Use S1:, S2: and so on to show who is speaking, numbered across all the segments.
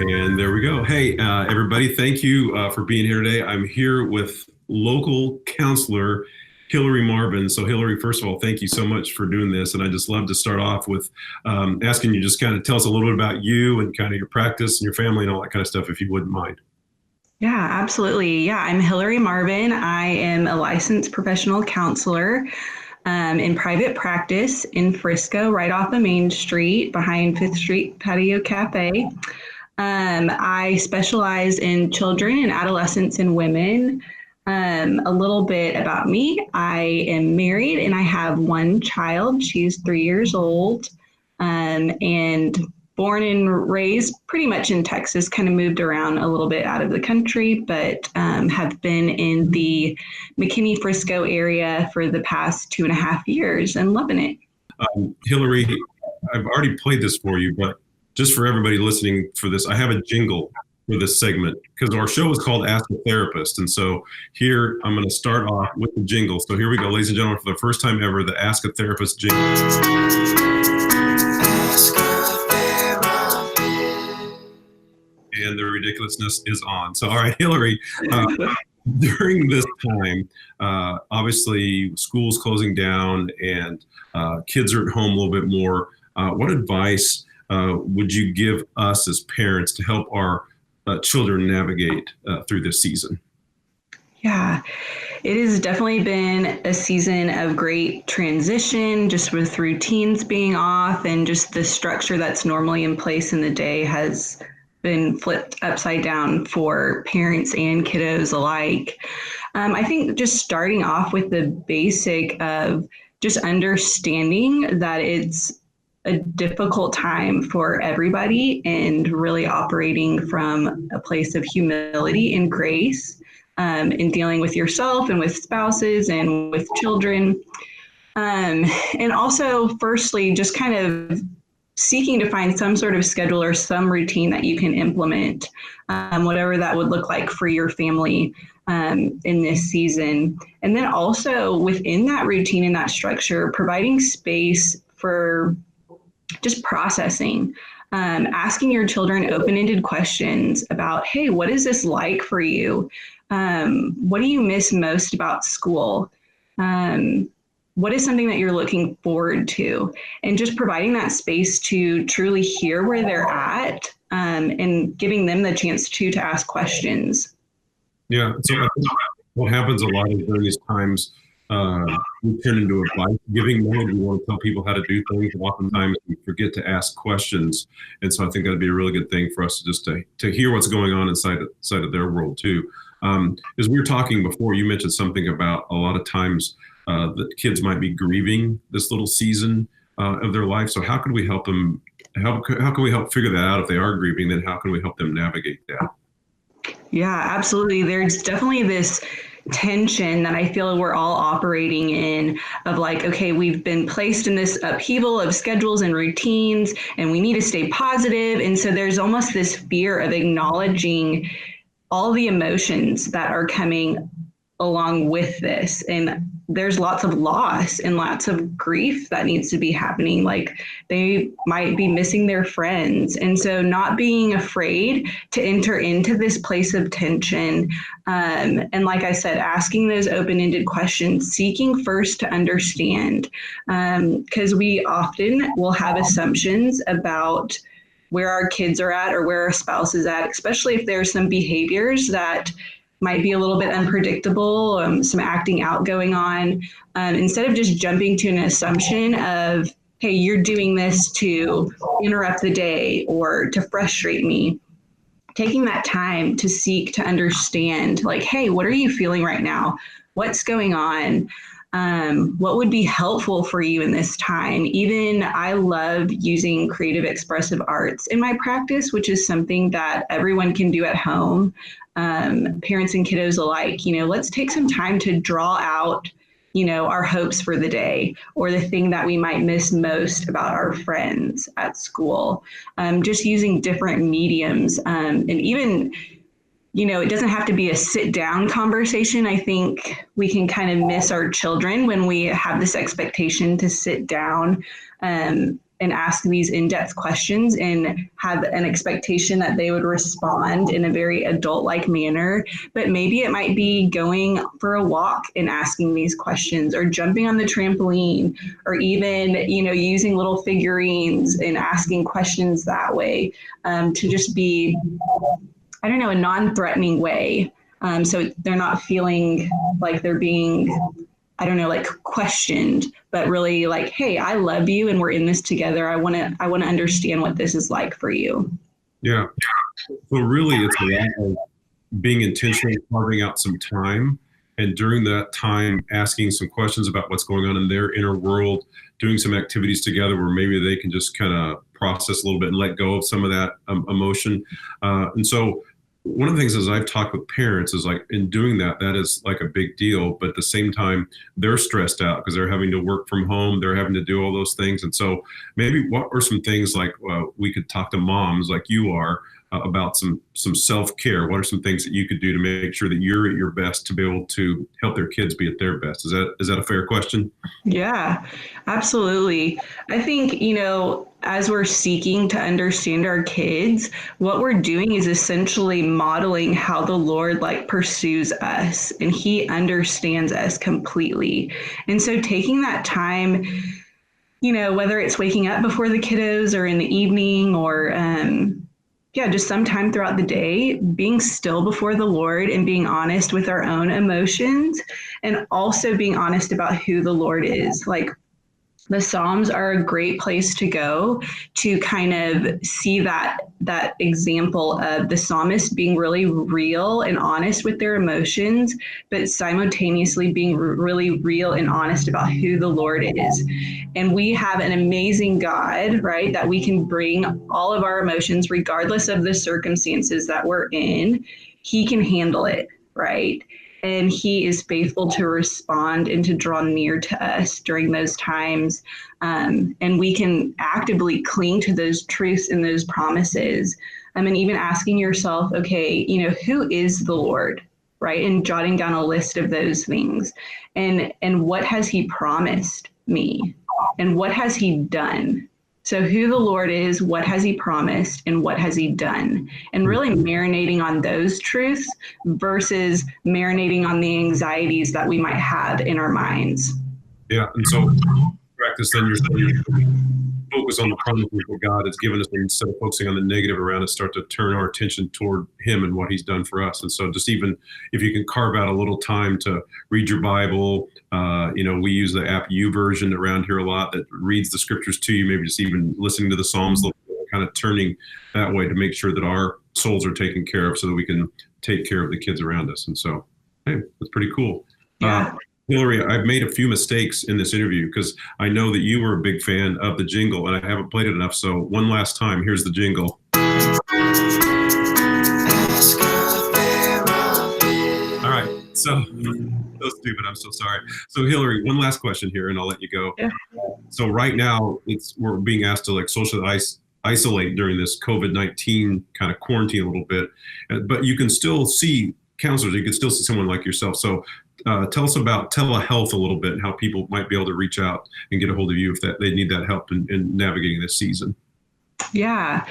S1: And there we go. Hey, everybody, thank you for being here today. I'm here with local counselor Hillary Marvin. So Hillary, first of all, thank you so much for doing this. And I just love to start off with asking you just kind of tell us a little bit about you and kind of your practice and your family and all that kind of stuff, if you wouldn't mind.
S2: Yeah, absolutely. Yeah, I'm Hillary Marvin. I am a licensed professional counselor in private practice in Frisco, right off of Main Street behind Fifth Street Patio Cafe. I specialize in children and adolescents and women. A little bit about me. I am married and I have one child. She's 3 years old and born and raised pretty much in Texas, kind of moved around a little bit out of the country, but have been in the McKinney-Frisco area for the past 2.5 years and loving it.
S1: Hillary, I've already played this for you, but just for everybody listening for this, I have a jingle for this segment because our show is called Ask a Therapist. And so here I'm going to start off with the jingle. So here we go, ladies and gentlemen, for the first time ever, the Ask a Therapist jingle. Ask a Therapist. And the ridiculousness is on. So, all right, Hillary, during this time, obviously school's closing down and kids are at home a little bit more. What advice would you give us as parents to help our children navigate through this season?
S2: Yeah, it has definitely been a season of great transition, just with routines being off and just the structure that's normally in place in the day has been flipped upside down for parents and kiddos alike. I think just starting off with the basic of just understanding that it's a difficult time for everybody and really operating from a place of humility and grace in dealing with yourself and with spouses and with children. And also, firstly, just kind of seeking to find some sort of schedule or some routine that you can implement, whatever that would look like for your family in this season. And then also within that routine and that structure, providing space for just processing, asking your children open-ended questions about, hey, what is this like for you? What do you miss most about school? What is something that you're looking forward to? And just providing that space to truly hear where they're at and giving them the chance to ask questions.
S1: Yeah, so what happens a lot is during these times, we turn into advice giving mode. We want to tell people how to do things. Oftentimes we forget to ask questions. And so I think that'd be a really good thing for us to just to hear what's going on inside of their world too. As we were talking before, you mentioned something about a lot of times that kids might be grieving this little season of their life. So how can we help them? How can we help figure that out if they are grieving? Then how can we help them navigate that?
S2: Yeah, absolutely. There's definitely this tension that I feel we're all operating in of like, okay, we've been placed in this upheaval of schedules and routines and we need to stay positive. And so there's almost this fear of acknowledging all the emotions that are coming along with this. And there's lots of loss and lots of grief that needs to be happening. Like they might be missing their friends. And so not being afraid to enter into this place of tension. And like I said, asking those open-ended questions, seeking first to understand, because we often will have assumptions about where our kids are at or where our spouse is at, especially if there's some behaviors that might be a little bit unpredictable, some acting out going on. Instead of just jumping to an assumption of, hey, you're doing this to interrupt the day or to frustrate me, taking that time to seek to understand, like, hey, what are you feeling right now? What's going on? What would be helpful for you in this time? Even I love using creative expressive arts in my practice, which is something that everyone can do at home. Parents and kiddos alike, let's take some time to draw out, our hopes for the day or the thing that we might miss most about our friends at school. Just using different mediums and even, it doesn't have to be a sit down conversation. I think we can kind of miss our children when we have this expectation to sit down and and ask these in-depth questions and have an expectation that they would respond in a very adult-like manner. But maybe it might be going for a walk and asking these questions, or jumping on the trampoline, or even, using little figurines and asking questions that way, to just be, a non-threatening way. So they're not feeling like they're being, questioned, but really like, hey, I love you and we're in this together. I want to understand what this is like for you.
S1: Yeah. So really, it's a lot of being intentional, carving out some time, and during that time, asking some questions about what's going on in their inner world, doing some activities together where maybe they can just kind of process a little bit and let go of some of that emotion. And so one of the things as I've talked with parents is like, in doing that, that is like a big deal. But at the same time, they're stressed out because they're having to work from home. They're having to do all those things. And so maybe what are some things like we could talk to moms like you are about some self-care? What are some things that you could do to make sure that you're at your best to be able to help their kids be at their best? Is that a fair question?
S2: Yeah, absolutely. I think, as we're seeking to understand our kids, what we're doing is essentially modeling how the Lord pursues us, and he understands us completely. And so taking that time, whether it's waking up before the kiddos or in the evening, or just sometime throughout the day, being still before the Lord and being honest with our own emotions, and also being honest about who the Lord is. The Psalms are a great place to go to kind of see that example of the psalmist being really real and honest with their emotions, but simultaneously being really real and honest about who the Lord is. And we have an amazing God, right, that we can bring all of our emotions, regardless of the circumstances that we're in. He can handle it, right? And he is faithful to respond and to draw near to us during those times. And we can actively cling to those truths and those promises. And even asking yourself, okay, who is the Lord, right? And jotting down a list of those things. And what has he promised me? And what has he done? So who the Lord is, what has he promised, and what has he done? And really marinating on those truths versus marinating on the anxieties that we might have in our minds.
S1: Yeah. And so practice, then you're focus on the promises that God has given us, and instead of focusing on the negative around us, start to turn our attention toward him and what he's done for us. And so just even if you can carve out a little time to read your Bible, we use the app YouVersion around here a lot that reads the scriptures to you, maybe just even listening to the Psalms, kind of turning that way to make sure that our souls are taken care of so that we can take care of the kids around us. And so, hey, that's pretty cool.
S2: Yeah.
S1: Hillary, I've made a few mistakes in this interview because I know that you were a big fan of the jingle and I haven't played it enough. So one last time, here's the jingle. All right. So stupid. I'm so sorry. So Hillary, one last question here and I'll let you go.
S2: Yeah.
S1: So right now we're being asked to socially isolate during this COVID-19 kind of quarantine a little bit, but you can still see counselors. You can still see someone like yourself. So tell us about telehealth a little bit and how people might be able to reach out and get a hold of you if they need that help in navigating this season.
S2: Yeah.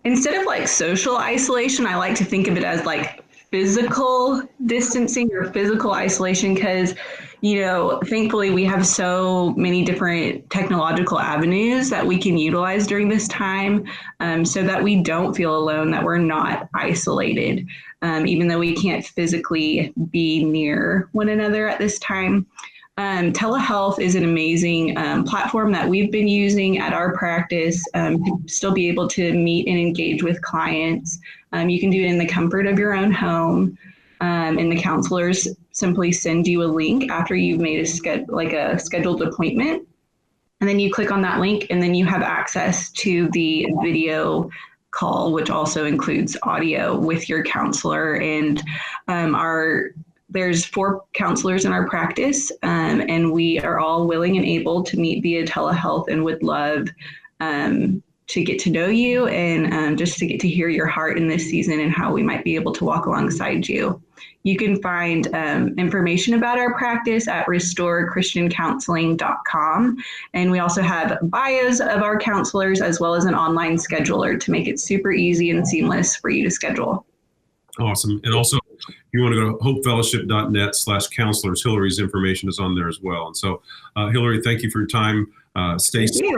S2: Instead of social isolation, I like to think of it as physical distancing or physical isolation, because thankfully we have so many different technological avenues that we can utilize during this time, so that we don't feel alone, that we're not isolated, even though we can't physically be near one another at this time. Telehealth is an amazing platform that we've been using at our practice to still be able to meet and engage with clients. You can do it in the comfort of your own home, and the counselors simply send you a link after you've made a scheduled appointment. And then you click on that link and then you have access to the video call, which also includes audio with your counselor. And there's 4 counselors in our practice, and we are all willing and able to meet via telehealth and would love to get to know you and just to get to hear your heart in this season and how we might be able to walk alongside you. You can find information about our practice at restoredchristiancounseling.com. And we also have bios of our counselors as well as an online scheduler to make it super easy and seamless for you to schedule.
S1: Awesome. And also, if you want to go to hopefellowship.net/counselors, Hillary's information is on there as well. And so, Hillary, thank you for your time. Stay safe.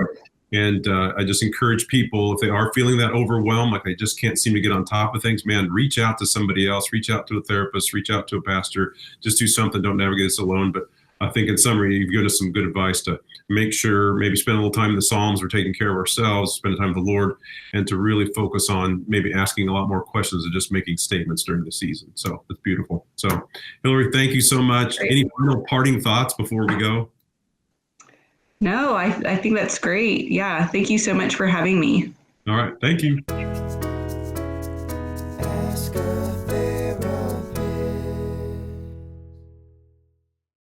S1: And I just encourage people, if they are feeling that overwhelmed, like they just can't seem to get on top of things, man, reach out to somebody else, reach out to a therapist, reach out to a pastor, just do something. Don't navigate this alone. But I think in summary, you've given us some good advice to make sure, maybe spend a little time in the Psalms. We're taking care of ourselves, spend time with the Lord, and to really focus on maybe asking a lot more questions than just making statements during the season. So it's beautiful. So Hillary, thank you so much.
S2: Great.
S1: Any final parting thoughts before we go?
S2: No, I think that's great. Yeah. Thank you so much for having me.
S1: All right. Thank you.